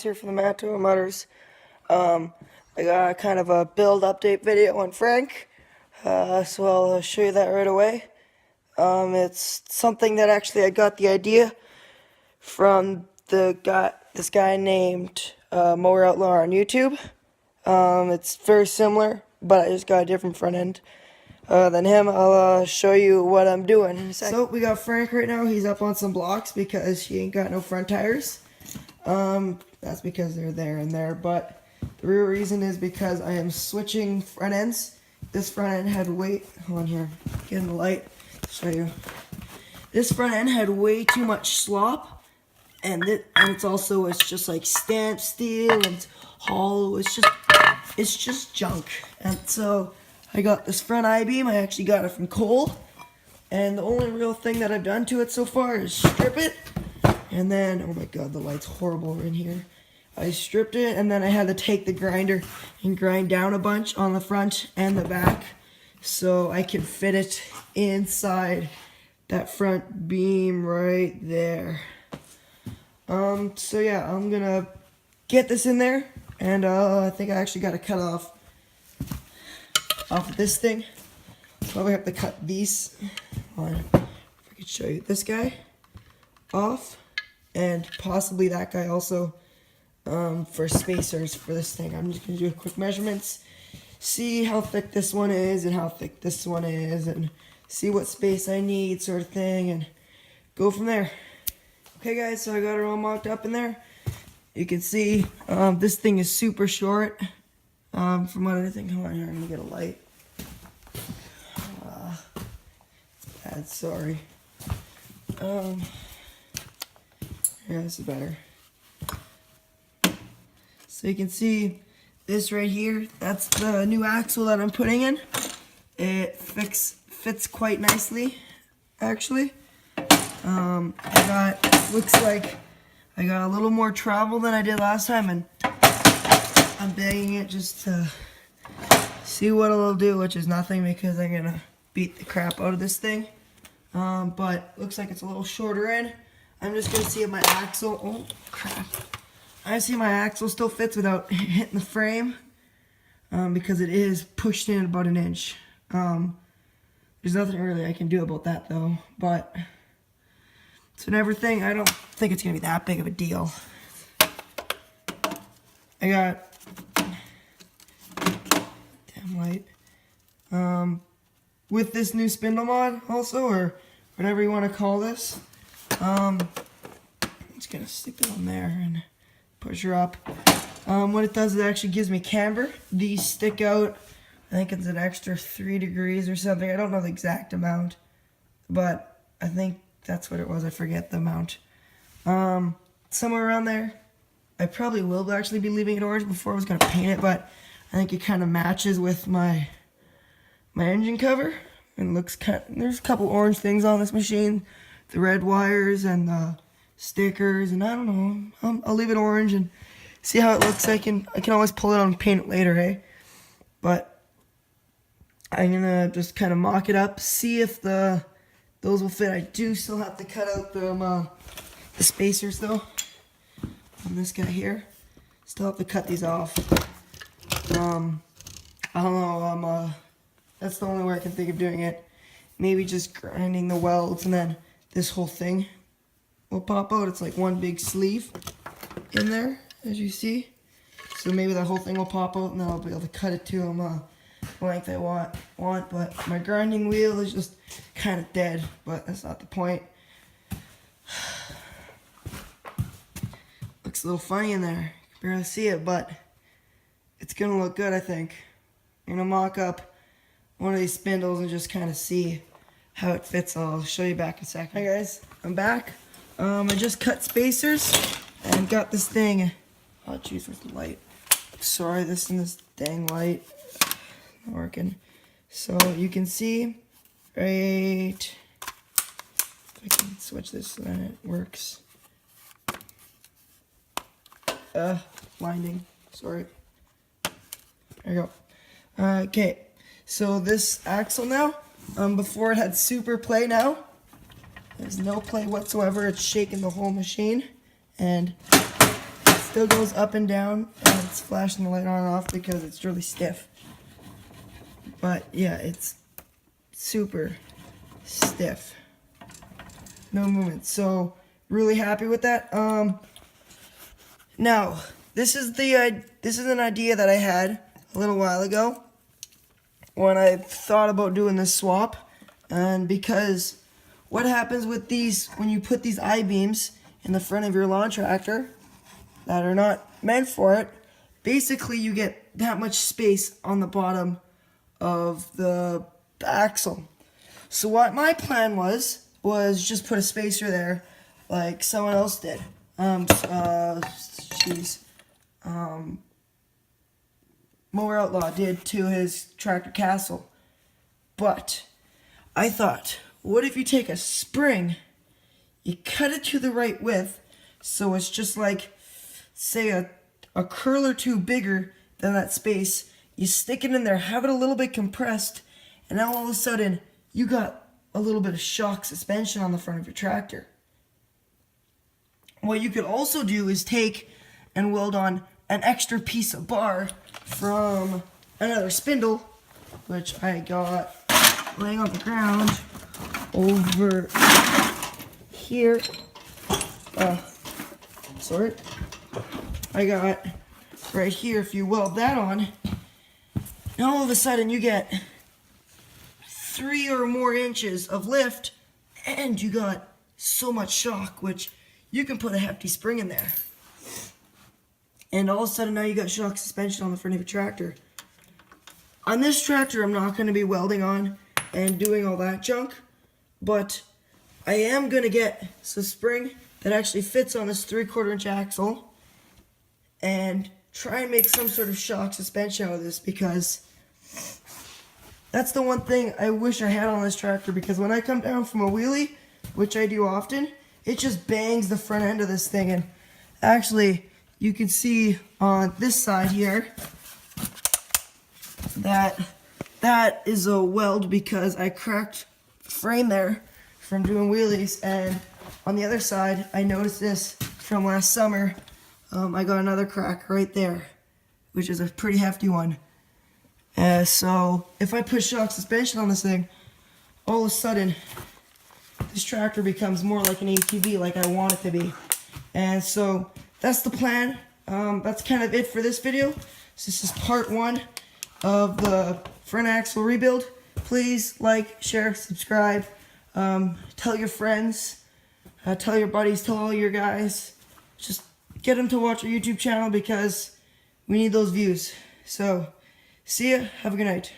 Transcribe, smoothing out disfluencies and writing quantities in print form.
Thomas here from the Manitoba Mutters. I got kind of a build update video on Frank, so I'll show you that right away. It's something that actually I got the idea from this guy named Mower Outlaw on YouTube. It's very similar, but I just got a different front end than him. I'll show you what I'm doing in a second. So we got Frank right now. He's up on some blocks because he ain't got no front tires. That's because they're there and there, but the real reason is because I am switching front ends. This front end had hold on here, get in the light, show you. This front end had way too much slop, and it's just like stamped steel and it's hollow. It's just junk. And so I got this front I-beam. I actually got it from Cole, and the only real thing that I've done to it so far is strip it. And then, oh my god, the light's horrible in here. I stripped it, and then I had to take the grinder and grind down a bunch on the front and the back so I could fit it inside that front beam right there. So yeah, I'm gonna get this in there, and I think I actually got to cut off of this thing. Probably have to cut these. Hold on, if I could show you this guy off. And possibly that guy also, for spacers for this thing. I'm just going to do quick measurements, see how thick this one is and how thick this one is, and see what space I need, sort of thing, and go from there. Okay guys, so I got it all mocked up in there. You can see this thing is super short, from what I think. Hold on here, I'm going to get a light. It's bad, sorry. Yeah, this is better. So you can see this right here, that's the new axle that I'm putting in. It fits quite nicely, actually. Looks like I got a little more travel than I did last time, and I'm bagging it just to see what it'll do, which is nothing because I'm gonna beat the crap out of this thing. But looks like it's a little shorter in. I'm just going to see if my axle, oh crap, I see my axle still fits without hitting the frame, because it is pushed in about an inch. There's nothing really I can do about that though, but it's an everything. I don't think it's going to be that big of a deal. I got, damn light, with this new spindle mod also, or whatever you want to call this. I'm just gonna stick it on there and push her up. What it does is it actually gives me camber. These stick out, I think it's an extra 3 degrees or something. I don't know the exact amount, but I think that's what it was. I forget the amount. Somewhere around there. I probably will actually be leaving it orange. Before I was gonna paint it, but I think it kind of matches with my engine cover. And looks there's a couple orange things on this machine. The red wires and the stickers, and I don't know. I'll leave it orange and see how it looks. I can always pull it out and paint it later, hey? But I'm gonna just kind of mock it up, see if those will fit. I do still have to cut out the spacers though on this guy here. Still have to cut these off. I don't know. That's the only way I can think of doing it. Maybe just grinding the welds, and then this whole thing will pop out. It's like one big sleeve in there, as you see. So maybe the whole thing will pop out, and then I'll be able to cut it to the length I want. But my grinding wheel is just kind of dead, but that's not the point. Looks a little funny in there. You can barely see it, but it's going to look good, I think. I'm going to mock up one of these spindles and just kind of see how it fits. I'll show you back in a second. Hi guys, I'm back. I just cut spacers and got this thing. Oh jeez, where's the light? Sorry, this dang light not working. So you can see, right, if I can switch this so then it works. Blinding, sorry. There you go. Okay, so this axle now, before it had super play, now there's no play whatsoever. It's shaking the whole machine, and it's still goes up and down, and it's flashing the light on and off because it's really stiff. But yeah, it's super stiff. No movement. So really happy with that. Now this is an idea that I had a little while ago when I thought about doing this swap, and because what happens with these when you put these I-beams in the front of your lawn tractor that are not meant for it, basically you get that much space on the bottom of the axle. So what my plan was just put a spacer there like someone else did. Mower Outlaw did to his tractor Castle. But I thought, what if you take a spring, you cut it to the right width, so it's just like, say a curl or two bigger than that space, you stick it in there, have it a little bit compressed, and now all of a sudden, you got a little bit of shock suspension on the front of your tractor. What you could also do is take and weld on an extra piece of bar from another spindle, which I got laying on the ground over here. Sorry. I got right here. If you weld that on, now all of a sudden you get 3 or more inches of lift, and you got so much shock, which you can put a hefty spring in there. And all of a sudden now you got shock suspension on the front of your tractor. On this tractor, I'm not going to be welding on and doing all that junk, but I am going to get some spring that actually fits on this 3/4 inch axle and try and make some sort of shock suspension out of this, because that's the one thing I wish I had on this tractor, because when I come down from a wheelie, which I do often, it just bangs the front end of this thing. And actually, you can see on this side here that is a weld because I cracked the frame there from doing wheelies. And on the other side, I noticed this from last summer. I got another crack right there, which is a pretty hefty one. So if I put shock suspension on this thing, all of a sudden this tractor becomes more like an ATV, like I want it to be. And so that's the plan. That's kind of it for this video. So this is part 1 of the front axle rebuild. Please like, share, subscribe, tell your friends, tell your buddies, tell all your guys. Just get them to watch our YouTube channel because we need those views. So see ya. Have a good night.